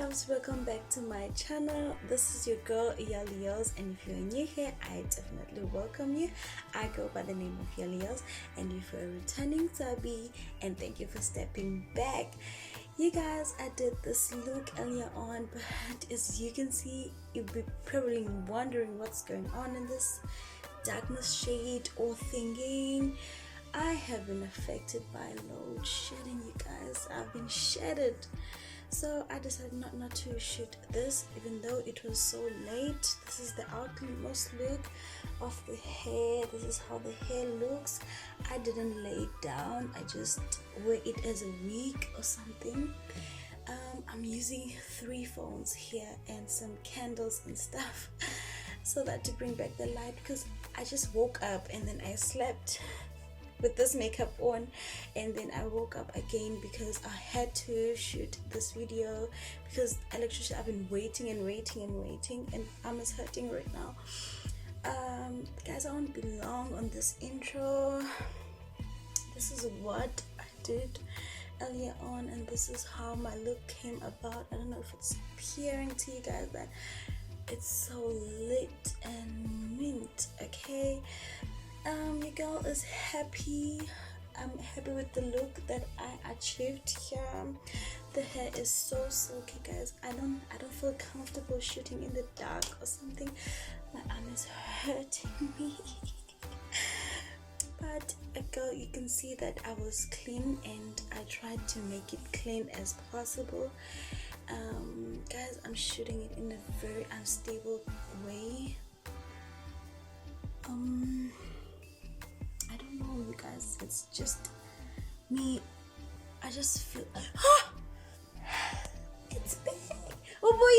loves, welcome back to my channel. This is your girl Yalios, and if you're new here, I definitely welcome you. I go by the name of Yalios, and if you're a returning subby, and thank you for stepping back. You guys, I did this look earlier on, but as you can see, you'll be probably wondering what's going on in this darkness shade or thinking. I have been affected by load shedding, you guys. I've been shedded. So I decided not to shoot this, even though it was so late. This is the outmost look of the hair. This is how the hair looks. I didn't lay it down. I just wear it as a wig or something. I'm using 3 phones here and some candles and stuff so that to bring back the light, because I just woke up and then I slept with this makeup on, and then I woke up again because I had to shoot this video because electricity. I've been waiting and arm is hurting right now. Guys, I won't be long on this intro. This is what I did earlier on, and this is how my look came about. I don't know if it's appearing to you guys that it's so lit and mint. Okay, your girl is happy. I'm happy with the look that I achieved here. The hair is so silky, guys. I don't feel comfortable shooting in the dark or something. My arm is hurting me. But girl, you can see that I was clean and I tried to make it clean as possible. Guys, I'm shooting it in a very unstable way. I don't know, you guys, it's just me. I just feel it's big. Oh boy.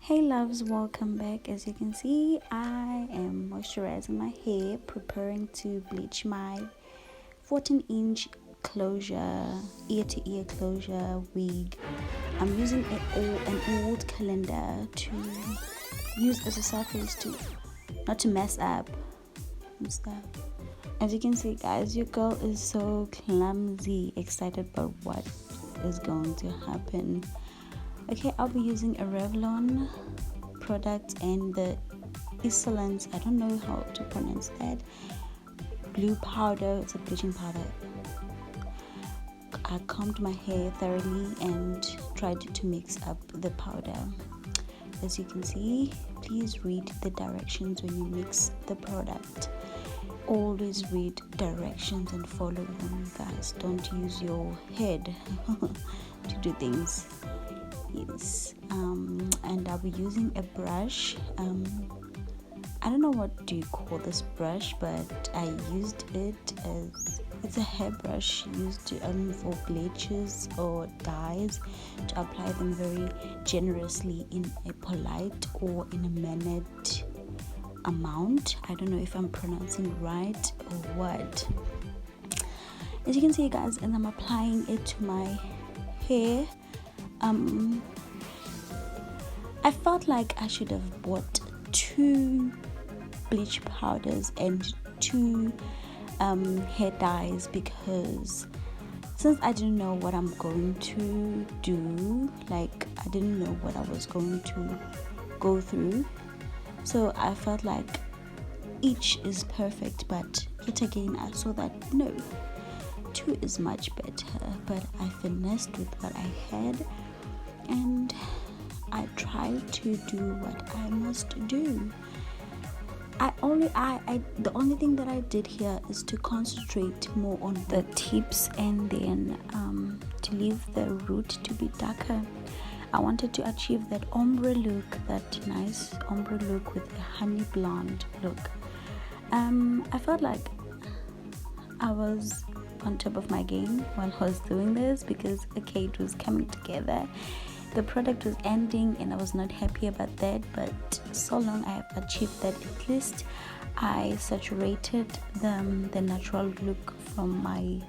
Hey loves, welcome back. As you can see, I am moisturizing my hair, preparing to bleach my 14-inch closure, ear-to-ear closure wig. I'm using an old calendar to use as a surface to not to mess up and stuff. As you can see, guys, your girl is so clumsy, excited about what is going to happen. Okay, I'll be using a Revlon product and the excellent, I don't know how to pronounce that, blue powder. It's a bleaching powder. I combed my hair thoroughly and tried to mix up the powder. As you can see, please read the directions when you mix the product. Always read directions and follow them, guys. Don't use your head to do things. Yes, and I'll be using a brush I don't know what do you call this brush, but I used it as it's a hairbrush used to for bleaches or dyes, to apply them very generously in a polite or in a mannered amount. I don't know if I'm pronouncing it right or what. As you can see, guys, and I'm applying it to my hair. I felt like I should have bought 2 bleach powders and 2 hair dyes, because since I didn't know what I'm going to do, like I didn't know what I was going to go through, so I felt like each is perfect. But yet again, I saw that no, 2 is much better. But I finessed with what I had, and I tried to do what I must do. The only thing that I did here is to concentrate more on the tips, and then to leave the root to be darker. I wanted to achieve that ombre look, that nice ombre look with a honey blonde look. I felt like I was on top of my game while I was doing this, because okay, it was coming together. The product was ending and I was not happy about that, but so long I have achieved that. At least I saturated the natural look from my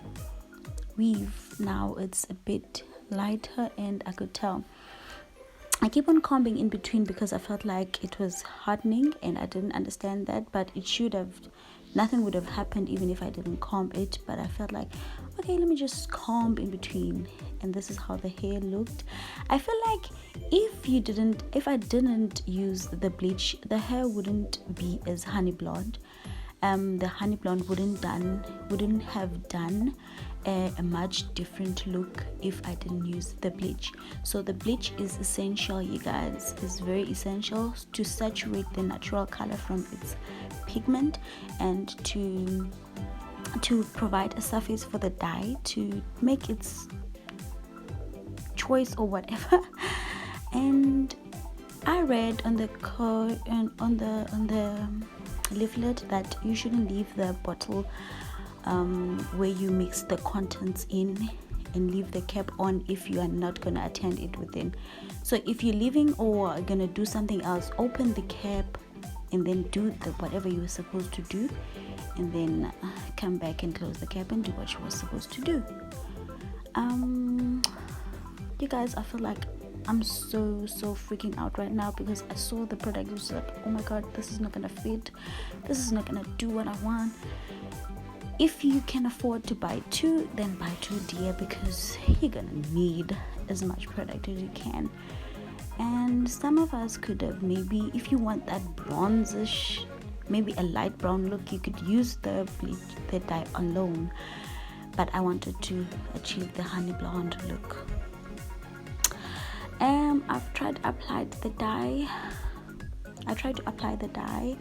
weave. Now it's a bit lighter, and I could tell. I keep on combing in between because I felt like it was hardening, and I didn't understand that, but it should have, nothing would have happened even if I didn't comb it. But I felt like, okay, let me just comb in between, and this is how the hair looked. I feel like if I didn't use the bleach, the hair wouldn't be as honey blonde. The honey blonde wouldn't have done a much different look if I didn't use the bleach. So the bleach is essential, you guys. It's very essential to saturate the natural color from its pigment, and to provide a surface for the dye to make its choice or whatever. And I read on the code and on the leaflet that you shouldn't leave the bottle where you mix the contents in, and leave the cap on if you are not gonna attend it within. So if you're leaving or are gonna do something else, open the cap and then do whatever you were supposed to do, and then come back and close the cap and do what you were supposed to do. You guys, I feel like I'm so freaking out right now, because I saw the product. It was like, oh my god, this is not gonna fit, this is not gonna do what I want. If you can afford to buy 2, then buy 2, dear, because you're gonna need as much product as you can. And some of us could have, maybe if you want that bronzish, maybe a light brown look, you could use the dye alone. But I wanted to achieve the honey blonde look. I've tried to apply the dye. I tried to apply the dye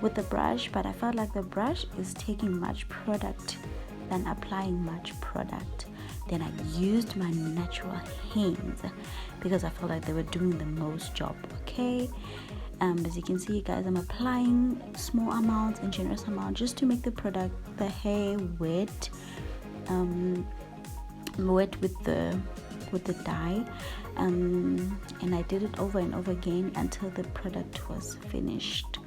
with the brush, but I felt like the brush is taking much product than applying much product. Then I used my natural hands because I felt like they were doing the most job. Okay, as you can see, guys, I'm applying small amounts and generous amounts just to make the hair wet, wet with the dye. And I did it over and over again until the product was finished.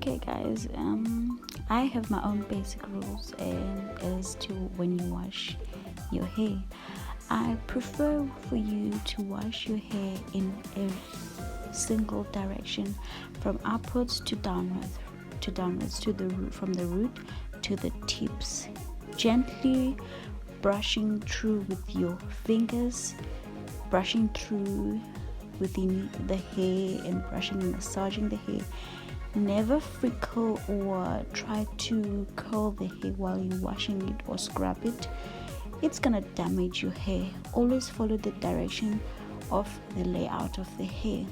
Okay guys, I have my own basic rules as to when you wash your hair. I prefer for you to wash your hair in a single direction, from upwards to downwards, to the root, from the root to the tips, gently brushing through with your fingers, brushing through within the hair and brushing and massaging the hair. Never frickle or try to curl the hair while you're washing it or scrub it. It's gonna damage your hair. Always follow the direction of the layout of the hair,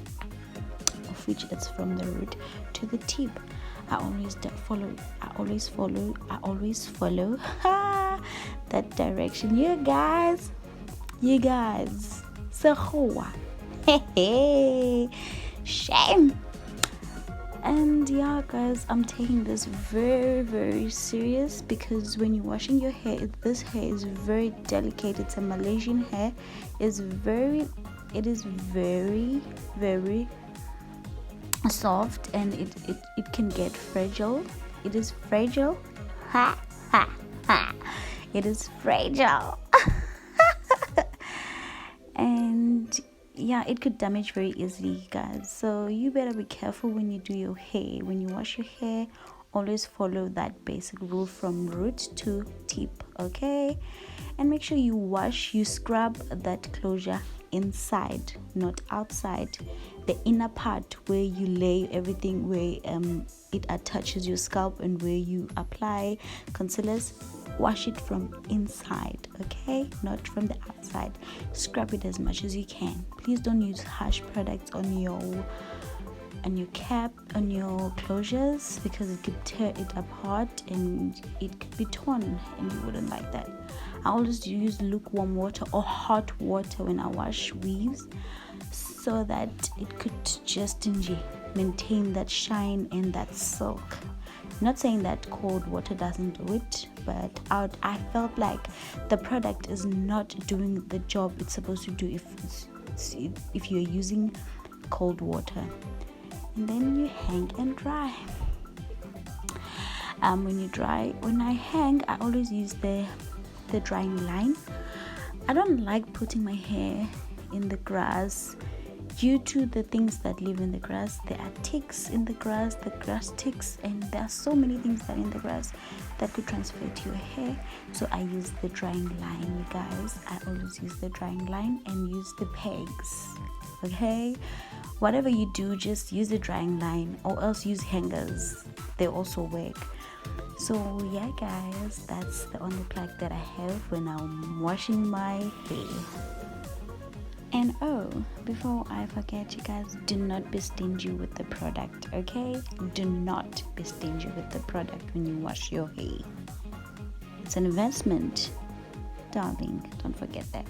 of which it's from the root to the tip. I always follow that direction. You guys, so shame. And yeah guys, I'm taking this very, very serious, because when you're washing your hair, this hair is very delicate. It's a Malaysian hair. It is very, very soft, and it can get fragile. It is fragile. It is fragile. And yeah, it could damage very easily guys, so you better be careful when you do your hair. When you wash your hair, always follow that basic rule from root to tip, okay? And make sure you scrub that closure inside, not outside. The inner part where you lay everything, where it attaches your scalp and where you apply concealers, wash it from inside, okay, not from the outside. Scrub it as much as you can. Please don't use harsh products on your cap, on your closures, because it could tear it apart and it could be torn, and you wouldn't like that. I always use lukewarm water or hot water when I wash weaves, so that it could just maintain that shine and that silk. Not saying that cold water doesn't do it, but I felt like the product is not doing the job it's supposed to do if you're using cold water. And then you hang and dry. When I hang, I always use the drying line. I don't like putting my hair in the grass due to the things that live in the grass. There are ticks in the grass ticks, and there are so many things that are in the grass that could transfer to your hair. So I use the drying line, you guys. I always use the drying line and use the pegs, okay? Whatever you do, just use the drying line, or else use hangers. They also work. So yeah guys, that's the only plug that I have when I'm washing my hair. And oh, before I forget, you guys, do not be stingy with the product, okay? Do not be stingy with the product when you wash your hair. It's an investment, darling. Don't forget that.